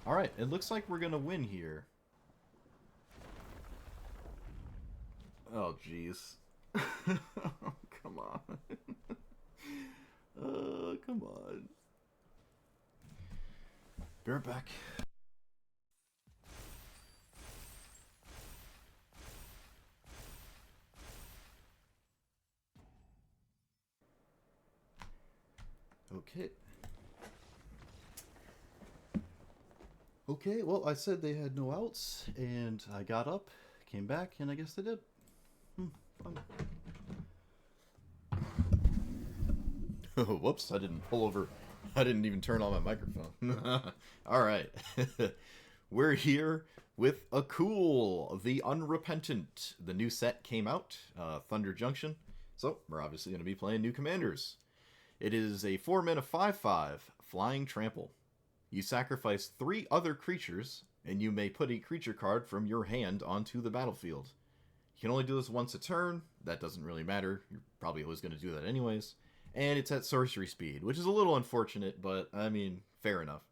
Alright, it looks like we're gonna win here. Oh, jeez. Come on. Come on. Be right back. Okay. Okay, well, I said they had no outs, and I got up, came back, and I guess they did. Fun. Whoops, I didn't pull over. I didn't even turn on my microphone. Alright. We're here with a cool, The Unrepentant. The new set came out, Thunder Junction. So, we're obviously going to be playing new commanders. It is a 4-mana 5/5 Flying Trample. You sacrifice 3 other creatures, and you may put a creature card from your hand onto the battlefield. You can only do this once a turn. That doesn't really matter. You're probably always going to do that anyways. And it's at sorcery speed, which is a little unfortunate, but, I mean, fair enough.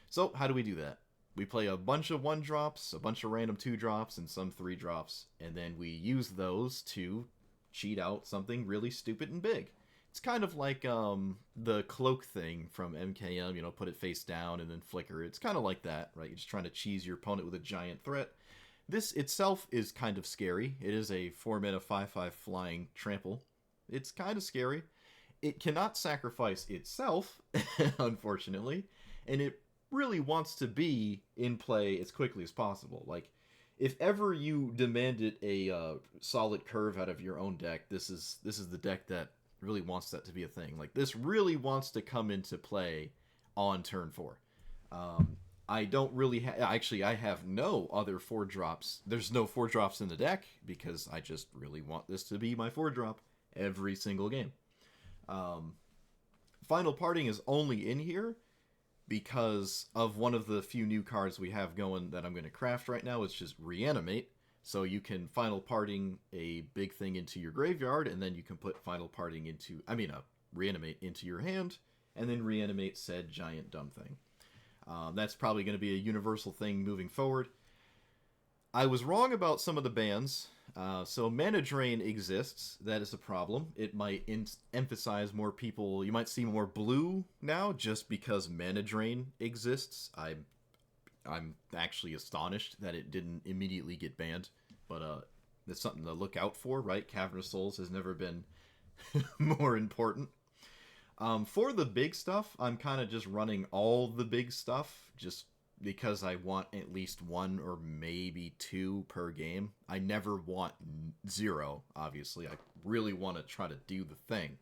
So, how do we do that? We play a bunch of 1-drops, a bunch of random 2-drops, and some 3-drops, and then we use those to cheat out something really stupid and big. It's kind of like the cloak thing from MKM, you know, put it face down and then flicker. It's kind of like that, right? You're just trying to cheese your opponent with a giant threat. This itself is kind of scary. It is a 4-mana 5/5 flying trample. It's kind of scary. It cannot sacrifice itself, unfortunately, and it really wants to be in play as quickly as possible. Like, if ever you demanded a solid curve out of your own deck, this is the deck that really wants that to be a thing. Like, this really wants to come into play on turn 4. I don't really actually, I have no other 4-drops. There's no 4-drops in the deck because I just really want this to be my 4-drop every single game. Final Parting is only in here because of one of the few new cards we have going that I'm going to craft right now. It's just Reanimate. So you can Final Parting a big thing into your graveyard, and then you can put Final Parting into, Reanimate into your hand, and then reanimate said giant dumb thing. That's probably going to be a universal thing moving forward. I was wrong about some of the bans. So Mana Drain exists. That is a problem. It might emphasize more people. You might see more blue now just because Mana Drain exists. I'm actually astonished that it didn't immediately get banned. But it's something to look out for, right? Cavern of Souls has never been more important. For the big stuff, I'm kind of just running all the big stuff just because I want at least 1 or maybe 2 per game. I never want 0, obviously. I really want to try to do the thing.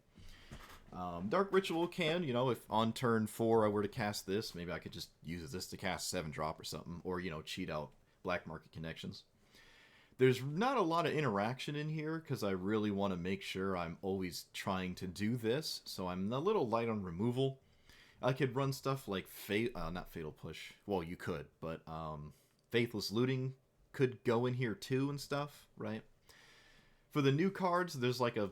Dark Ritual can, you know, if on turn 4 I were to cast this, maybe I could just use this to cast 7-drop or something, or, you know, cheat out Black Market Connections. There's not a lot of interaction in here because I really want to make sure I'm always trying to do this, so I'm a little light on removal. I could run stuff like not Fatal Push. Well, you could, but Faithless Looting could go in here too and stuff, right? For the new cards, there's like a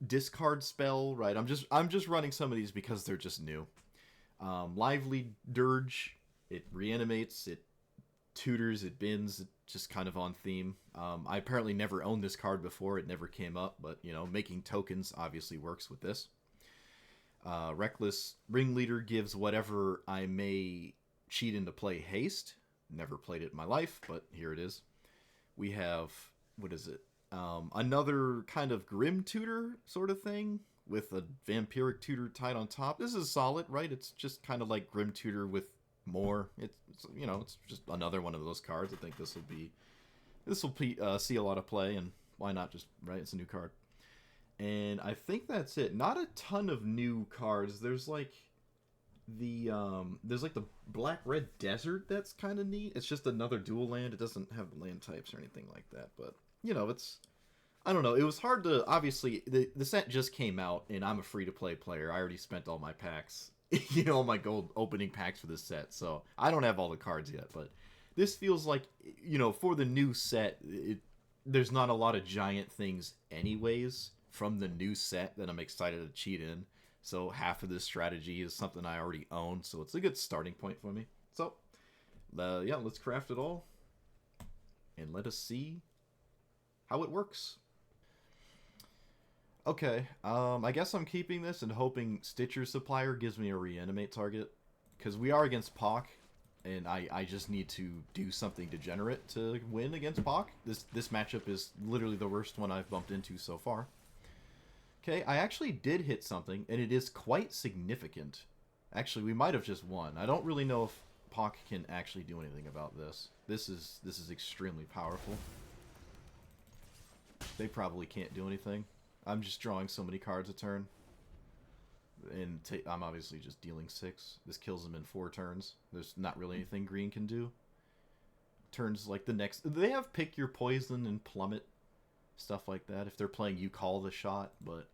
discard spell, right? I'm just running some of these because they're just new. Lively Dirge, it reanimates, it tutors, it bins, it's just kind of on theme. I apparently never owned this card before, it never came up, but, you know, making tokens obviously works with this. Reckless Ringleader gives whatever I may cheat into play haste. Never played it in my life, but here it is. We have, what is it? Another kind of Grim Tutor sort of thing with a Vampiric Tutor tied on top. This is solid, right? It's just kind of like Grim Tutor with more. It's you know, it's just another one of those cards. I think this will see a lot of play, and why not just, right? It's a new card. And I think that's it. Not a ton of new cards. There's like the Black Red Desert that's kind of neat. It's just another dual land. It doesn't have land types or anything like that, but you know, I don't know. It was hard to, obviously the set just came out and I'm a free to play player. I already spent all my packs, you know, all my gold opening packs for this set. So, I don't have all the cards yet, but this feels like, you know, for the new set, there's not a lot of giant things anyways from the new set that I'm excited to cheat in. So half of this strategy is something I already own, so it's a good starting point for me. So Yeah, let's craft it all. And let us see how it works. Okay, I guess I'm keeping this and hoping Stitcher Supplier gives me a reanimate target. Because we are against Pock, and I just need to do something degenerate to win against Pock. This matchup is literally the worst one I've bumped into so far. Okay, I actually did hit something, and it is quite significant. Actually, we might have just won. I don't really know if Pock can actually do anything about this. This is extremely powerful. They probably can't do anything. I'm just drawing so many cards a turn. And I'm obviously just dealing 6. This kills them in 4 turns. There's not really anything green can do. Turns like the next... They have Pick Your Poison and Plummet. Stuff like that. If they're playing You Call the Shot, but...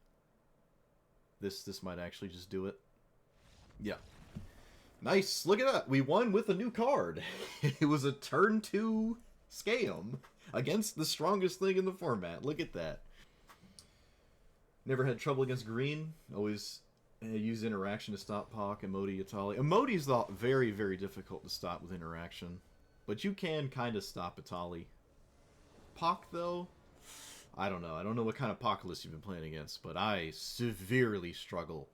This might actually just do it. Yeah. Nice! Look at that! We won with a new card! It was a turn 2 scam against the strongest thing in the format. Look at that. Never had trouble against green. Always use interaction to stop Pock, Emoti, Atali. Emoti's very, very difficult to stop with interaction. But you can kind of stop Atali. Pock, though, I don't know. I don't know what kind of Pock list you've been playing against, but I severely struggle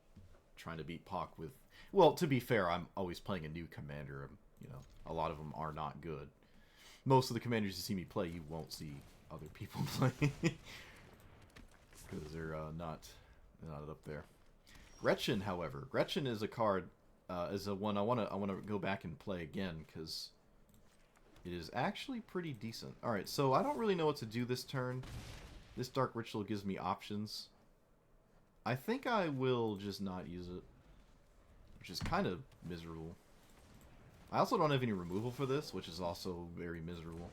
trying to beat Pock with... Well, to be fair, I'm always playing a new commander. You know, a lot of them are not good. Most of the commanders you see me play, you won't see other people play. Because they're not up there. Gretchen, however, Gretchen is a card, is a one I wanna go back and play again because it is actually pretty decent. All right, so I don't really know what to do this turn. This Dark Ritual gives me options. I think I will just not use it, which is kind of miserable. I also don't have any removal for this, which is also very miserable.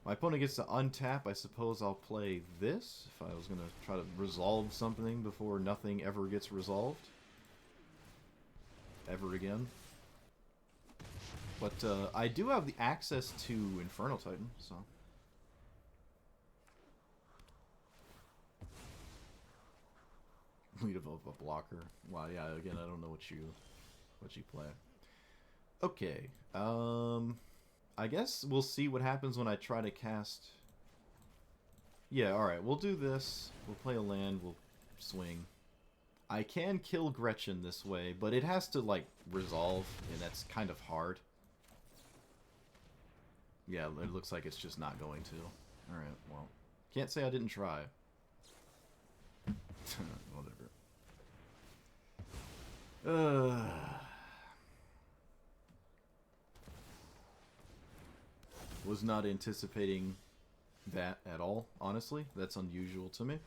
My opponent gets to untap. I suppose I'll play this if I was going to try to resolve something before nothing ever gets resolved. Ever again. But I do have the access to Infernal Titan, so... Lead of a blocker. Wow, yeah, again, I don't know what you play. Okay, I guess we'll see what happens when I try to cast... Yeah, alright, we'll do this. We'll play a land, we'll swing. I can kill Gretchen this way, but it has to, like, resolve, and that's kind of hard. Yeah, it looks like it's just not going to. Alright, well, can't say I didn't try. Whatever. Was not anticipating that at all, honestly. That's unusual to me.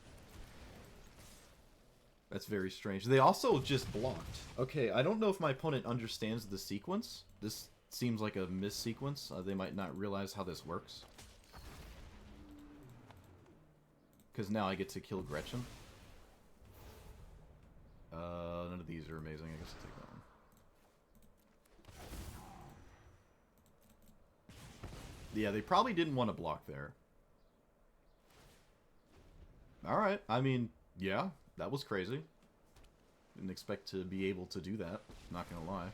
That's very strange. They also just blocked. Okay, I don't know if my opponent understands the sequence. This seems like a missequence. They might not realize how this works. Because now I get to kill Gretchen. None of these are amazing. I guess I'll take that one. Yeah, they probably didn't want to block there. Alright, I mean, yeah, that was crazy. Didn't expect to be able to do that, not gonna lie.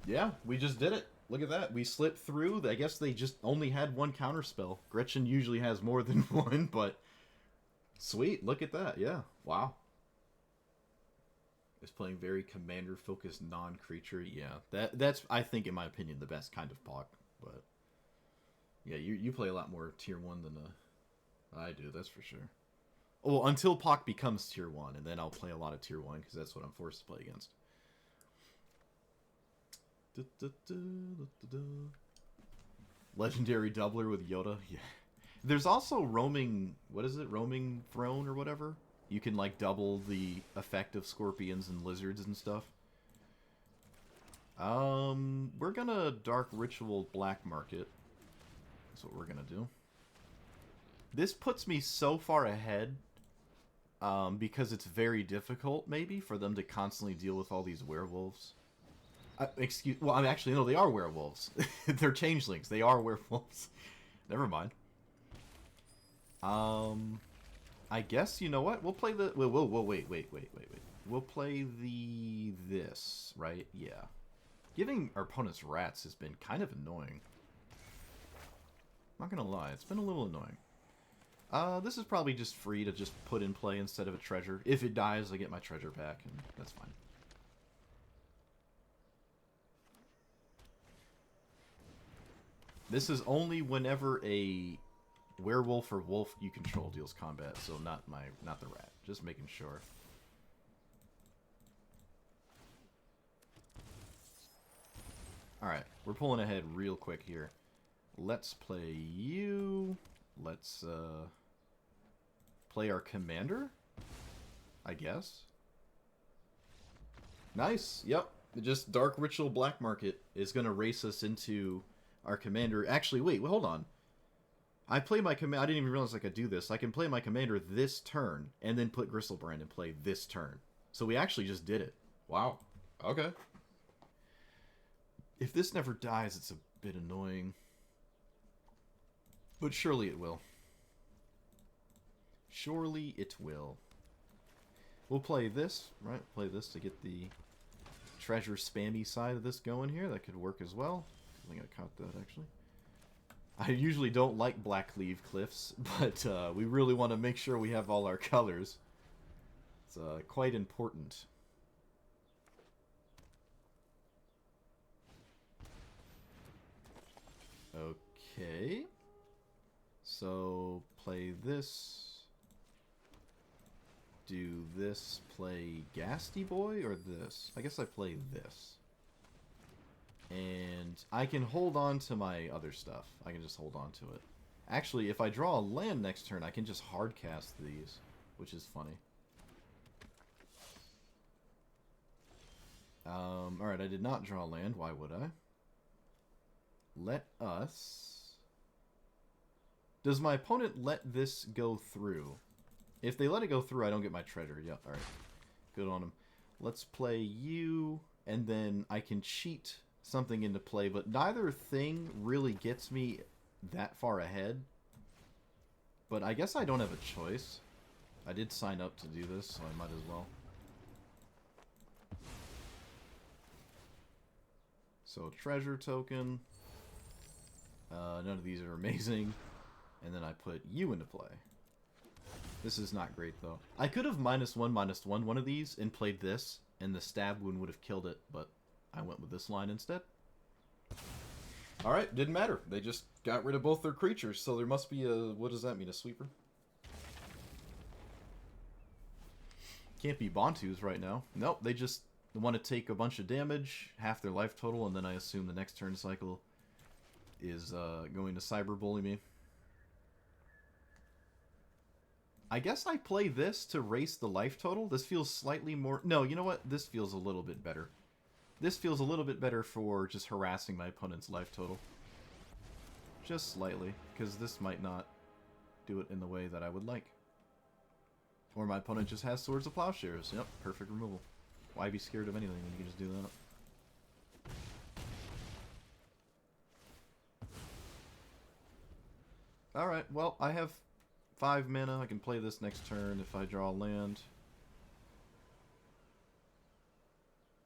Yeah, we just did it. Look at that. We slipped through. I guess they just only had one counterspell. Gretchen usually has more than one, but... Sweet, look at that, yeah. Wow. It's playing very commander-focused non-creature. Yeah, that's, I think, in my opinion, the best kind of Pock. But yeah, you play a lot more tier 1 than I do, that's for sure. Well, until Pock becomes tier 1, and then I'll play a lot of tier 1, because that's what I'm forced to play against. Legendary doubler with Yoda. Yeah. There's also roaming... What is it? Roaming throne or whatever? You can, like, double the effect of scorpions and lizards and stuff. We're gonna Dark Ritual Black Market. That's what we're gonna do. This puts me so far ahead, because it's very difficult, maybe, for them to constantly deal with all these werewolves. Well, I mean, actually, no, they are werewolves. They're changelings. They are werewolves. Never mind. I guess, you know what? We'll play the... Wait. We'll play this, right? Yeah. Giving our opponents rats has been kind of annoying. Not gonna lie, it's been a little annoying. This is probably just free to just put in play instead of a treasure. If it dies, I get my treasure back, and that's fine. This is only whenever a werewolf or wolf you control deals combat, so not the rat. Just making sure. Alright, we're pulling ahead real quick here. Let's play you. Let's play our commander, I guess. Nice. Yep. Just Dark Ritual Black Market is going to race us into our commander. Actually, wait, hold on. I play my command. I didn't even realize I could do this. I can play my commander this turn and then put Gristlebrand and play this turn. So we actually just did it. Wow. Okay. If this never dies, it's a bit annoying. But surely it will. Surely it will. We'll play this, right? Play this to get the treasure spammy side of this going here. That could work as well. I think I caught that, actually. I usually don't like Blackleaf Cliffs, but we really want to make sure we have all our colors. It's quite important. Okay. So, play this. Do this, play Gasty Boy, or this? I guess I play this. And I can hold on to my other stuff. I can just hold on to it. Actually, if I draw a land next turn, I can just hardcast these, which is funny. Alright, I did not draw land. Why would I? Let us... Does my opponent let this go through? If they let it go through, I don't get my treasure. Yep, alright. Good on them. Let's play you, and then I can cheat something into play, but neither thing really gets me that far ahead. But I guess I don't have a choice. I did sign up to do this, so I might as well. So, treasure token. None of these are amazing. And then I put you into play. This is not great, though. I could have -1/-1 one of these and played this, and the stab wound would have killed it, but I went with this line instead. Alright, didn't matter. They just got rid of both their creatures, so there must be a... What does that mean, a sweeper? Can't be Bantus right now. Nope, they just want to take a bunch of damage, half their life total, and then I assume the next turn cycle is going to cyberbully me. I guess I play this to raise the life total. This feels slightly more... No, you know what? This feels a little bit better. This feels a little bit better for just harassing my opponent's life total. Just slightly, because this might not do it in the way that I would like. Or my opponent just has Swords of Plowshares. Yep, perfect removal. Why be scared of anything when you can just do that? Alright, well, I have 5 mana. I can play this next turn if I draw land.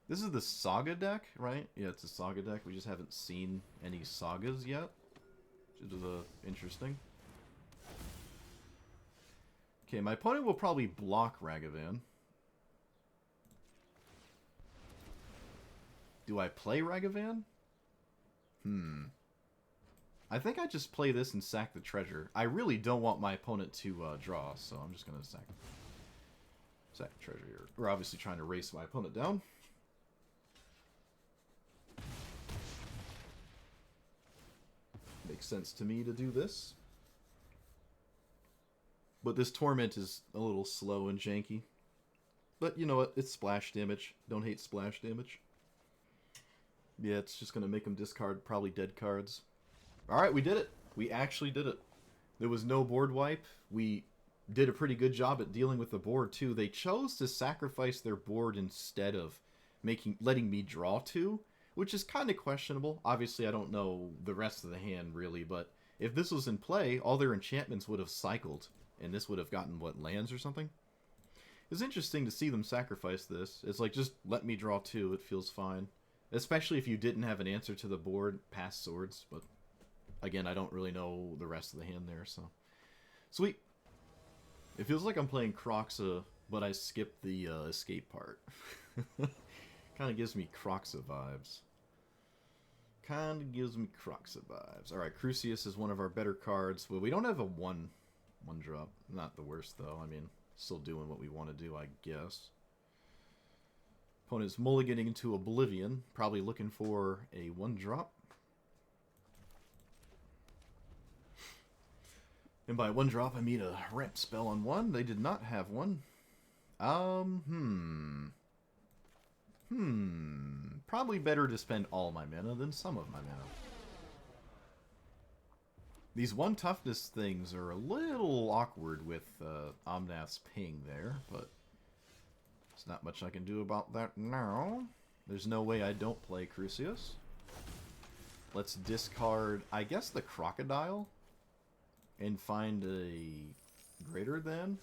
This is the Saga deck, right? Yeah, it's a Saga deck. We just haven't seen any Sagas yet, which is interesting. Okay, my opponent will probably block Ragavan. Do I play Ragavan? I think I just play this and sack the treasure. I really don't want my opponent to draw, so I'm just going to sack the treasure here. We're obviously trying to race my opponent down. Makes sense to me to do this. But this Torment is a little slow and janky. But you know what? It's splash damage. Don't hate splash damage. Yeah, it's just going to make them discard probably dead cards. Alright, we did it. We actually did it. There was no board wipe. We did a pretty good job at dealing with the board, too. They chose to sacrifice their board instead of letting me draw 2, which is kind of questionable. Obviously, I don't know the rest of the hand, really, but if this was in play, all their enchantments would have cycled, and this would have gotten, what, lands or something? It's interesting to see them sacrifice this. It's like, just let me draw 2. It feels fine. Especially if you didn't have an answer to the board past swords, but again, I don't really know the rest of the hand there, so. Sweet. It feels like I'm playing Croxa, but I skipped the escape part. Kind of gives me Croxa vibes. Alright, Crucius is one of our better cards. Well, we don't have a one drop. Not the worst, though. I mean, still doing what we want to do, I guess. Opponent's mulliganing into Oblivion. Probably looking for a 1-drop. And by 1-drop, I mean a ramp spell on 1. They did not have one. Probably better to spend all my mana than some of my mana. These 1 toughness things are a little awkward with Omnath's ping there, but there's not much I can do about that now. There's no way I don't play Crucius. Let's discard, I guess, the Crocodile and find a greater than,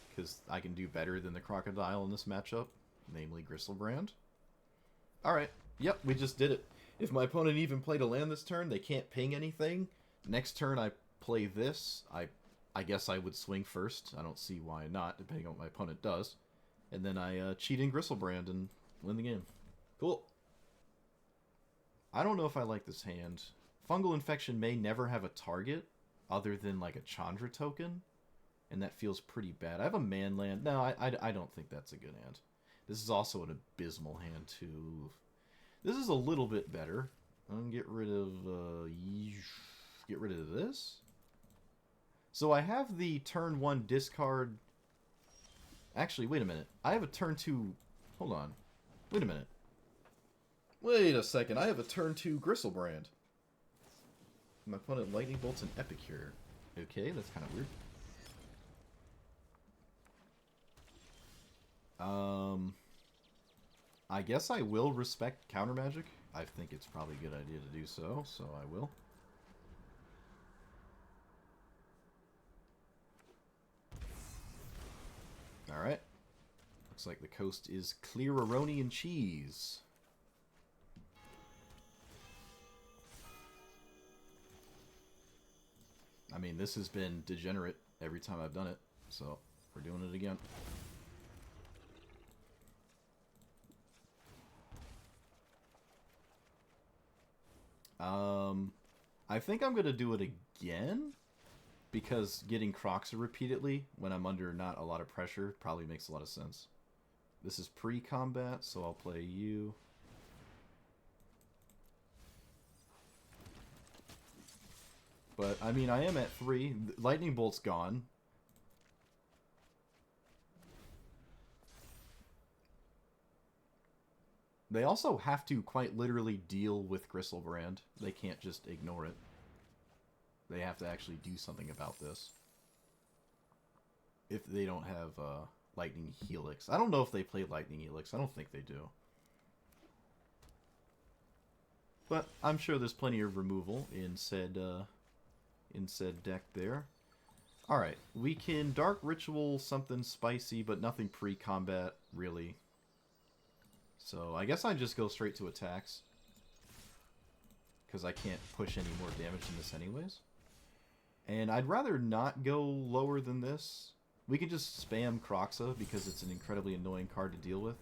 because I can do better than the Crocodile in this matchup, namely Gristlebrand. Alright, yep, we just did it. If my opponent even played a land this turn, they can't ping anything. Next turn I play this, I guess I would swing first. I don't see why not, depending on what my opponent does. And then I cheat in Gristlebrand and win the game. Cool. I don't know if I like this hand. Fungal Infection may never have a target other than like a Chandra token. And that feels pretty bad. I have a man land. No, I don't think that's a good hand. This is also an abysmal hand too. This is a little bit better. I'm gonna get rid of this. So I have the turn 1 discard. Actually, wait a minute. I have a turn 2... Hold on. Wait a minute. Wait a second. I have a turn 2 Gristlebrand. My opponent Lightning Bolts an Epicure. Okay, that's kind of weird. I guess I will respect counter magic. I think it's probably a good idea to do so, so I will. Alright. Looks like the coast is clear Aronian cheese. I mean, this has been degenerate every time I've done it, so we're doing it again. I think I'm going to do it again, because getting Croxa repeatedly when I'm under not a lot of pressure probably makes a lot of sense. This is pre-combat, so I'll play you. But, I mean, I am at 3. Lightning Bolt's gone. They also have to quite literally deal with Gristlebrand. They can't just ignore it. They have to actually do something about this. If they don't have Lightning Helix. I don't know if they play Lightning Helix. I don't think they do. But I'm sure there's plenty of removal in said deck there. Alright, we can Dark Ritual something spicy, but nothing pre-combat, really. So I guess I just go straight to attacks. Because I can't push any more damage than this anyways. And I'd rather not go lower than this. We can just spam Croxa because it's an incredibly annoying card to deal with.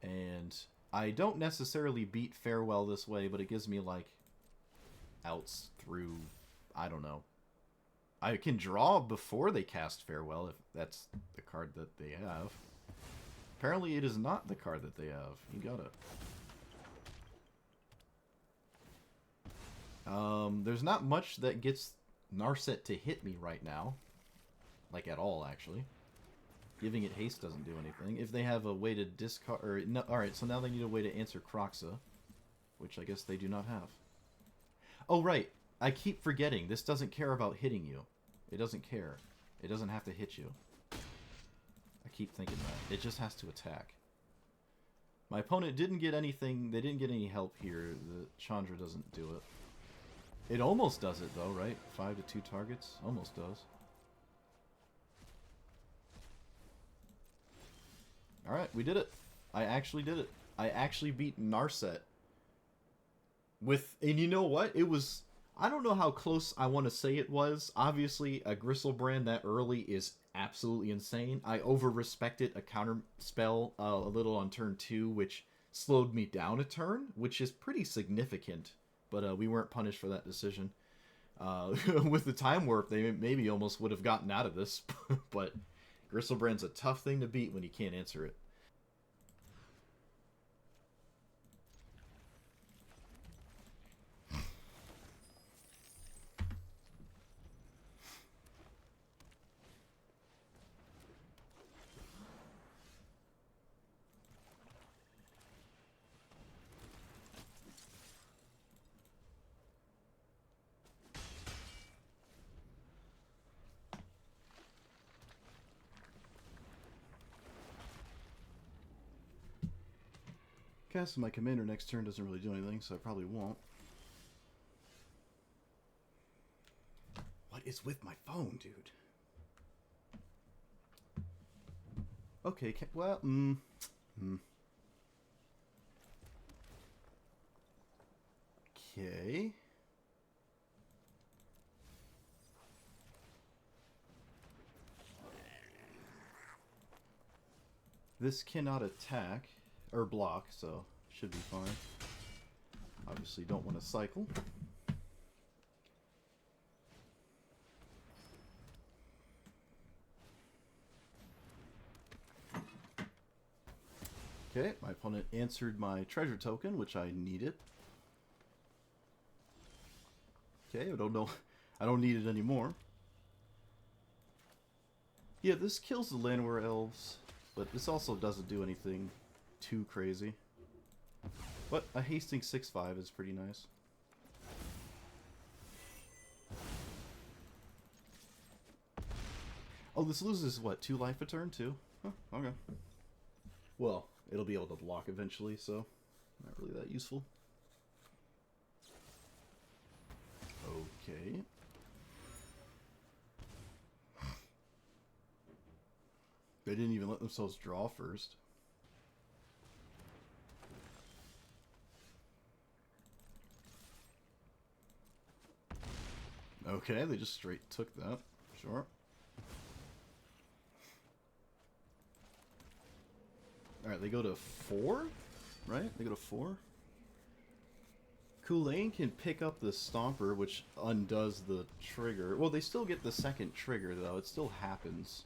And I don't necessarily beat Farewell this way, but it gives me, like, outs through, I don't know. I can draw before they cast Farewell, if that's the card that they have. Apparently it is not the card that they have. You got it. There's not much that gets Narset to hit me right now. Like, at all, actually. Giving it haste doesn't do anything. If they have a way to discard... Or, no, alright, so now they need a way to answer Croxa. Which I guess they do not have. Oh, right. I keep forgetting. This doesn't care about hitting you. It doesn't care. It doesn't have to hit you. I keep thinking that. It just has to attack. My opponent didn't get anything... They didn't get any help here. The Chandra doesn't do it. It almost does it, though, right? 5 to 2 targets? Almost does. Alright, we did it. I actually did it. I actually beat Narset. And you know what? It was... I don't know how close I want to say it was. Obviously, a Gristlebrand that early is absolutely insane. I over-respected a counter spell a little on turn 2, which slowed me down a turn, which is pretty significant. But we weren't punished for that decision. With the Time Warp, they maybe almost would have gotten out of this. But Gristlebrand's a tough thing to beat when you can't answer it. Casting my commander next turn doesn't really do anything, so I probably won't. What is with my phone, dude? Okay, well, Okay. This cannot attack or block, so should be fine. Obviously don't want to cycle. Okay, my opponent answered my treasure token, which I needed. Okay, I don't know. I don't need it anymore. Yeah, this kills the Llanowar Elves, but this also doesn't do anything too crazy. But a hasting 6/5 is pretty nice. Oh, this loses, what, 2 life a turn, too? Huh, okay. Well, it'll be able to block eventually, so not really that useful. Okay. They didn't even let themselves draw first. Okay, they just straight took that. Sure. Alright, they go to 4? Right? They go to 4? Kulane can pick up the Stomper, which undoes the trigger. Well, they still get the second trigger, though. It still happens.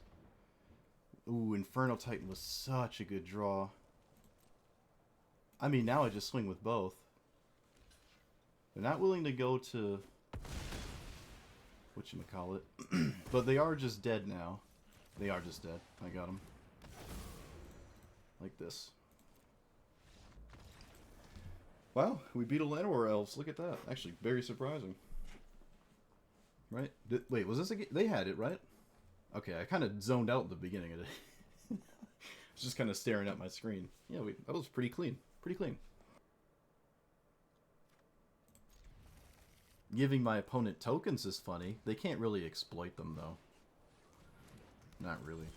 Ooh, Infernal Titan was such a good draw. I mean, now I just swing with both. They're not willing to go to... whatchamacallit. But they are just dead now. They are just dead. I got them. Like this. Wow, we beat a Llanowar Elves. Look at that. Actually, very surprising. Right? Wait, was this a game? They had it, right? Okay, I kind of zoned out at the beginning of it. I was just kind of staring at my screen. Yeah, that was pretty clean. Pretty clean. Giving my opponent tokens is funny. They can't really exploit them, though. Not really.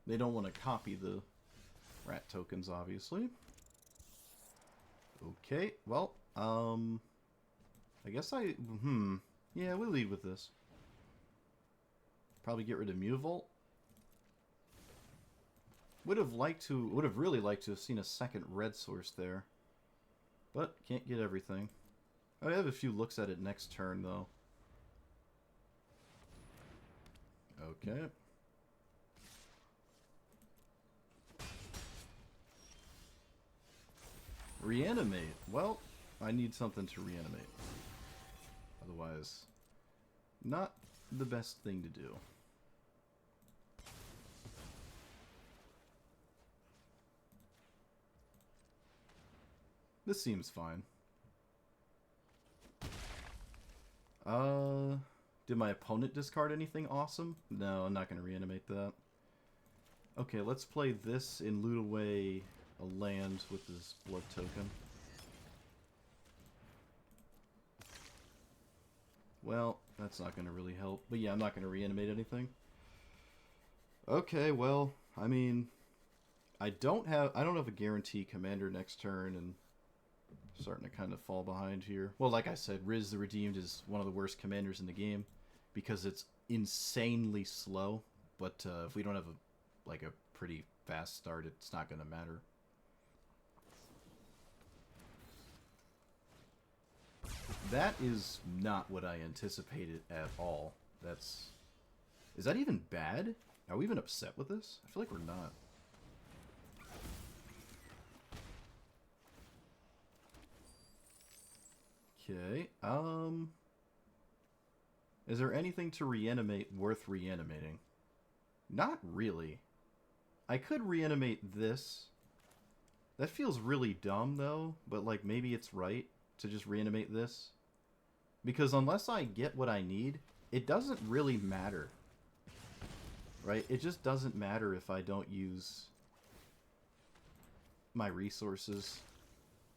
They don't want to copy the rat tokens, obviously. Okay, well, I guess yeah, we'll lead with this. Probably get rid of Mutavault. Would have really liked to have seen a second red source there. But can't get everything. I have a few looks at it next turn, though. Okay. Reanimate. Well, I need something to reanimate. Otherwise, not the best thing to do. This seems fine. Did my opponent discard anything awesome? No, I'm not going to reanimate that. Okay, let's play this and loot away a land with this blood token. Well, that's not going to really help. But yeah, I'm not going to reanimate anything. Okay, well, I mean, I don't have a guarantee commander next turn, and I'm starting to kind of fall behind here. Well, like I said, Riz the Redeemed is one of the worst commanders in the game because it's insanely slow. But if we don't have a pretty fast start, it's not going to matter. That is not what I anticipated at all. Is that even bad? Are we even upset with this? I feel like we're not. Okay, is there anything to reanimate worth reanimating? Not really. I could reanimate this. That feels really dumb, though, but, like, maybe it's right to just reanimate this. Because unless I get what I need, it doesn't really matter. Right? It just doesn't matter if I don't use my resources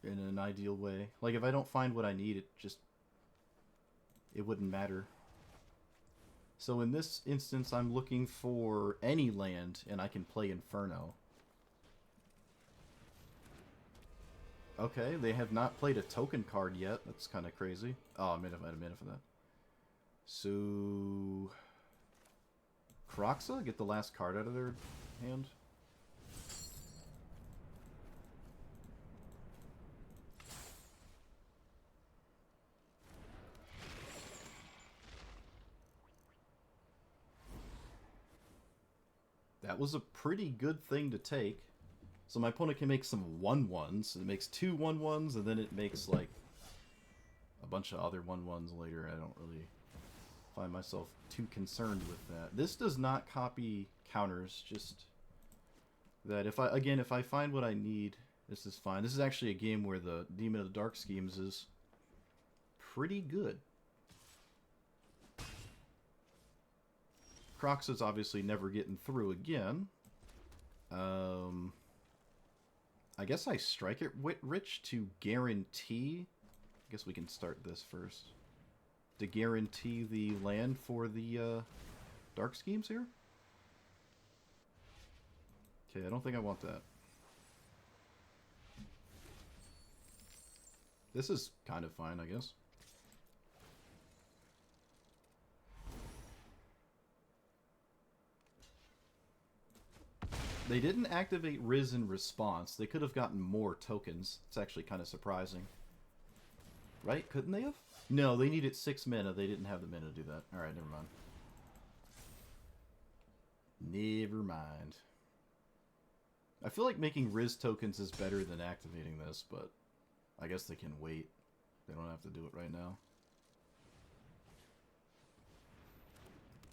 in an ideal way. Like, if I don't find what I need, it wouldn't matter. So in this instance, I'm looking for any land, and I can play Inferno. Okay, they have not played a token card yet. That's kind of crazy. Oh, I had a minute for that. So... Kroxa? Get the last card out of their hand. That was a pretty good thing to take. So my opponent can make some 1/1s. It makes 2 1/1s, and then it makes, like, a bunch of other 1/1s later. I don't really find myself too concerned with that. This does not copy counters, just that if I find what I need, this is fine. This is actually a game where the Demon of the Dark Schemes is pretty good. Kroxa's obviously never getting through again. I guess I strike it rich to guarantee. I guess we can start this first. To guarantee the land for the Dark Schemes here. Okay, I don't think I want that. This is kind of fine, I guess. They didn't activate Riz in response. They could have gotten more tokens. It's actually kind of surprising. Right? Couldn't they have? No, they needed 6 mana. They didn't have the mana to do that. Alright, never mind. Never mind. I feel like making Riz tokens is better than activating this, but I guess they can wait. They don't have to do it right now.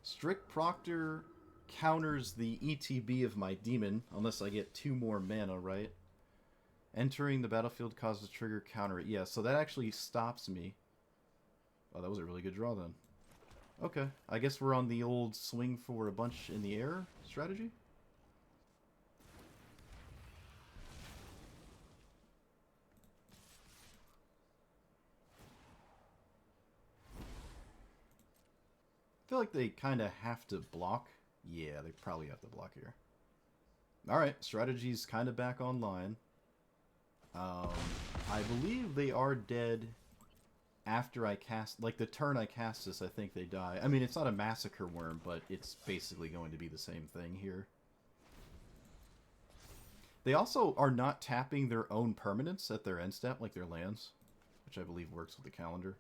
Strict Proctor counters the ETB of my demon, unless I get 2 more mana, right? Entering the battlefield causes a trigger, counter it. Yeah, so that actually stops me. Oh, that was a really good draw then. Okay, I guess we're on the old swing for a bunch in the air strategy? I feel like they kind of have to block. Yeah, they probably have to block here. Alright, strategy's kind of back online. I believe they are dead after I cast... Like, the turn I cast this, I think they die. I mean, it's not a Massacre Worm, but it's basically going to be the same thing here. They also are not tapping their own permanents at their end step, like their lands, which I believe works with the calendar.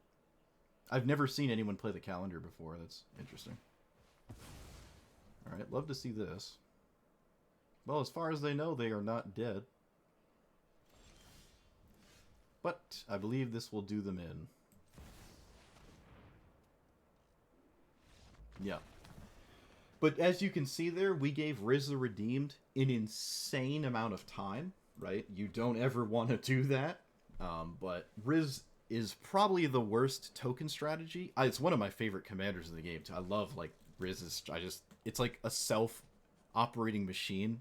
I've never seen anyone play the calendar before. That's interesting. Alright, love to see this. Well, as far as they know, they are not dead. But I believe this will do them in. Yeah. But as you can see there, we gave Riz the Redeemed an insane amount of time, right? You don't ever want to do that. But Riz is probably the worst token strategy. It's one of my favorite commanders in the game too. I love like Riz is. It's like a self operating machine,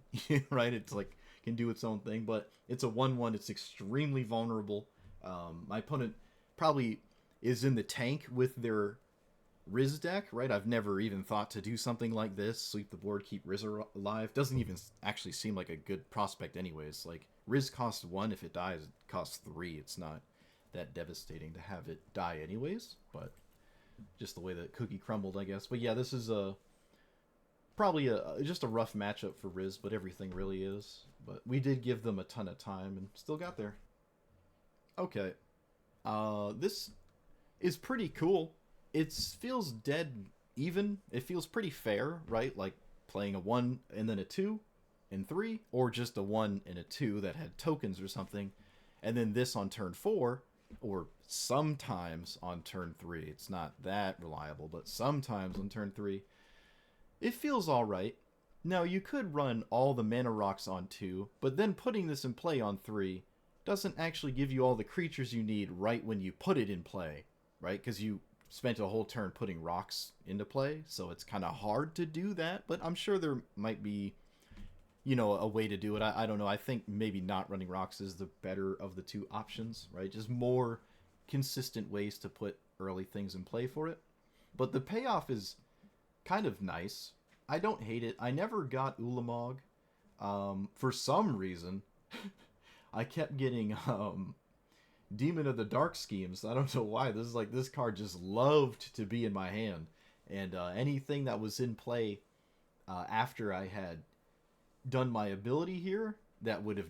right? It's like can do its own thing, but it's a 1/1. It's extremely vulnerable. My opponent probably is in the tank with their Riz deck, right? I've never even thought to do something like this. Sweep the board, keep Riz alive. Doesn't even actually seem like a good prospect anyways. Like, Riz costs 1. If it dies, it costs 3. It's not that devastating to have it die anyways, but just the way that cookie crumbled, I guess. But yeah, this is probably just a rough matchup for Riz, but everything really is. But we did give them a ton of time and still got there. Okay. This is pretty cool. It feels dead even. It feels pretty fair, right? Like playing a 1 and then a 2 and 3, or just a 1 and a 2 that had tokens or something, and then this on turn 4, or sometimes on turn 3. It's not that reliable, but sometimes on turn 3. It feels alright. Now, you could run all the mana rocks on 2, but then putting this in play on 3 doesn't actually give you all the creatures you need right when you put it in play, right? Because you spent a whole turn putting rocks into play, so it's kind of hard to do that, but I'm sure there might be, a way to do it. I don't know. I think maybe not running rocks is the better of the two options, right? Just more consistent ways to put early things in play for it. But the payoff is kind of nice. I don't hate it. I never got Ulamog. For some reason, I kept getting Demon of the Dark Schemes. I don't know why. This card just loved to be in my hand, and anything that was in play after I had done my ability here that would have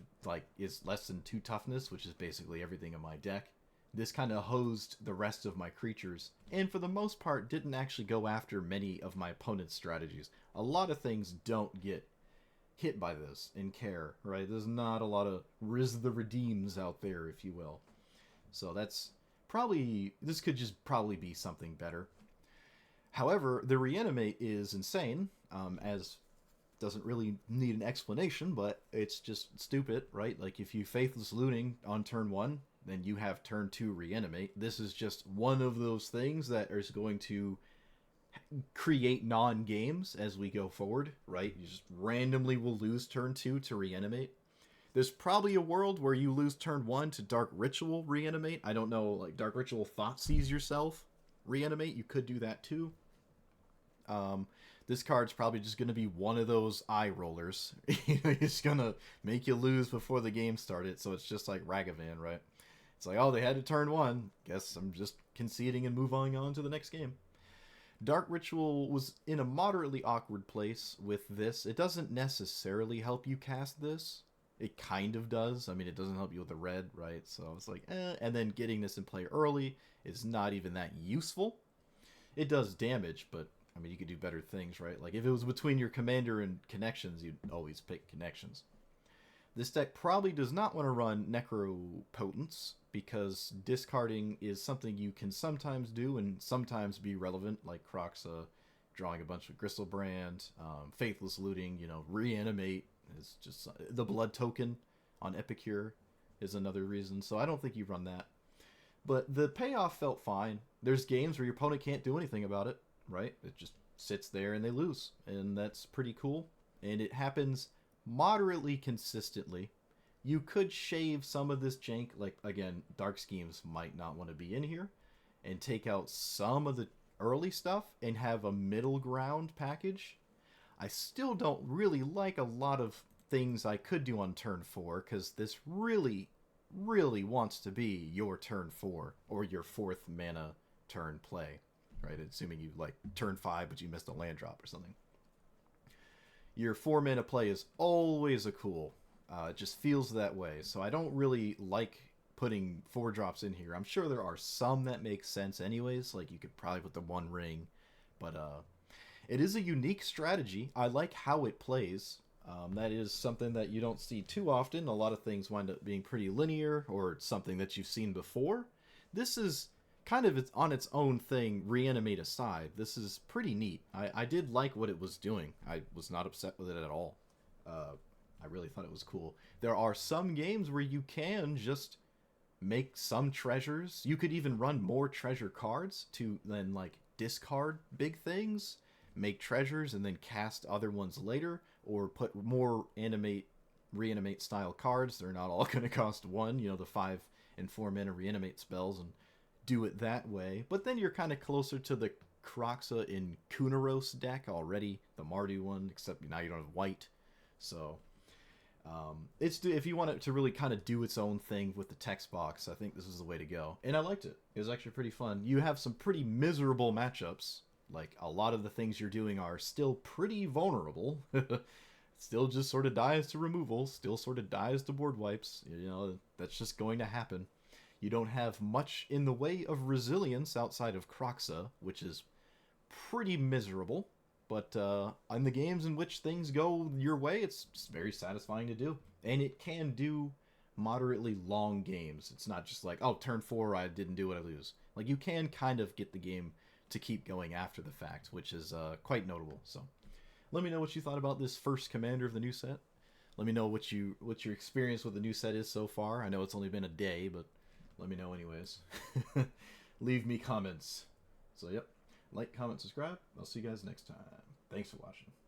is less than 2 toughness, which is basically everything in my deck. This kind of hosed the rest of my creatures, and for the most part didn't actually go after many of my opponent's strategies. A lot of things don't get hit by this in care, right? There's not a lot of Riz the Redeems out there, if you will. So this could just probably be something better. However, the reanimate is insane, as doesn't really need an explanation, but it's just stupid, right? Like if you Faithless Looting on turn 1, then you have turn 2 reanimate. This is just one of those things that is going to create non-games as we go forward, right? You just randomly will lose turn 2 to reanimate. There's probably a world where you lose turn 1 to Dark Ritual reanimate. I don't know, like Dark Ritual Thoughtseize yourself reanimate. You could do that too. This card's probably just going to be one of those eye rollers. It's going to make you lose before the game started, so it's just like Ragavan, right? It's like, oh, they had to turn 1. Guess I'm just conceding and moving on to the next game. Dark Ritual was in a moderately awkward place with this. It doesn't necessarily help you cast this. It kind of does. I mean, it doesn't help you with the red, right? So it's like, And then getting this in play early is not even that useful. It does damage, but, I mean, you could do better things, right? Like, if it was between your commander and connections, you'd always pick connections. This deck probably does not want to run Necropotence, because discarding is something you can sometimes do and sometimes be relevant, like Croxa drawing a bunch of Gristlebrand, Faithless Looting, Reanimate is just the blood token on Epicure is another reason. So I don't think you run that. But the payoff felt fine. There's games where your opponent can't do anything about it, right? It just sits there and they lose. And that's pretty cool. And it happens moderately consistently. You could shave some of this jank, like, again, Dark Schemes might not want to be in here, and take out some of the early stuff and have a middle ground package. I still don't really like a lot of things I could do on turn 4, because this really, really wants to be your turn 4, or your 4th mana turn play, right? Assuming you, turn 5, but you missed a land drop or something. Your 4 mana play is always a cool. It just feels that way, so I don't really like putting 4 drops in here. I'm sure there are some that make sense anyways, like you could probably put the One Ring, but it is a unique strategy. I like how it plays. That is something that you don't see too often. A lot of things wind up being pretty linear, or something that you've seen before. This is kind of on its own thing, reanimate aside. This is pretty neat. I did like what it was doing. I was not upset with it at all. I really thought it was cool. There are some games where you can just make some treasures. You could even run more treasure cards to then like discard big things, make treasures, and then cast other ones later, or put more reanimate style cards. They're not all going to cost one, you know, the 5 and 4 mana reanimate spells, and do it that way. But then you're kind of closer to the Kroxa in Kunaros deck already, the Mardu one, except now you don't have white. So it's if you want it to really kind of do its own thing with the text box, I think this is the way to go. And I liked it. It was actually pretty fun. You have some pretty miserable matchups. Like, a lot of the things you're doing are still pretty vulnerable. Still just sort of dies to removal. Still sort of dies to board wipes. You know, that's just going to happen. You don't have much in the way of resilience outside of Kroxa, which is pretty miserable. But in the games in which things go your way, it's very satisfying to do. And it can do moderately long games. It's not just like, oh, turn 4, I didn't do it, I lose. Like, you can kind of get the game to keep going after the fact, which is quite notable. So let me know what you thought about this first commander of the new set. Let me know what your experience with the new set is so far. I know it's only been a day, but let me know anyways. Leave me comments. So, yep. Like, comment, subscribe. I'll see you guys next time. Thanks for watching.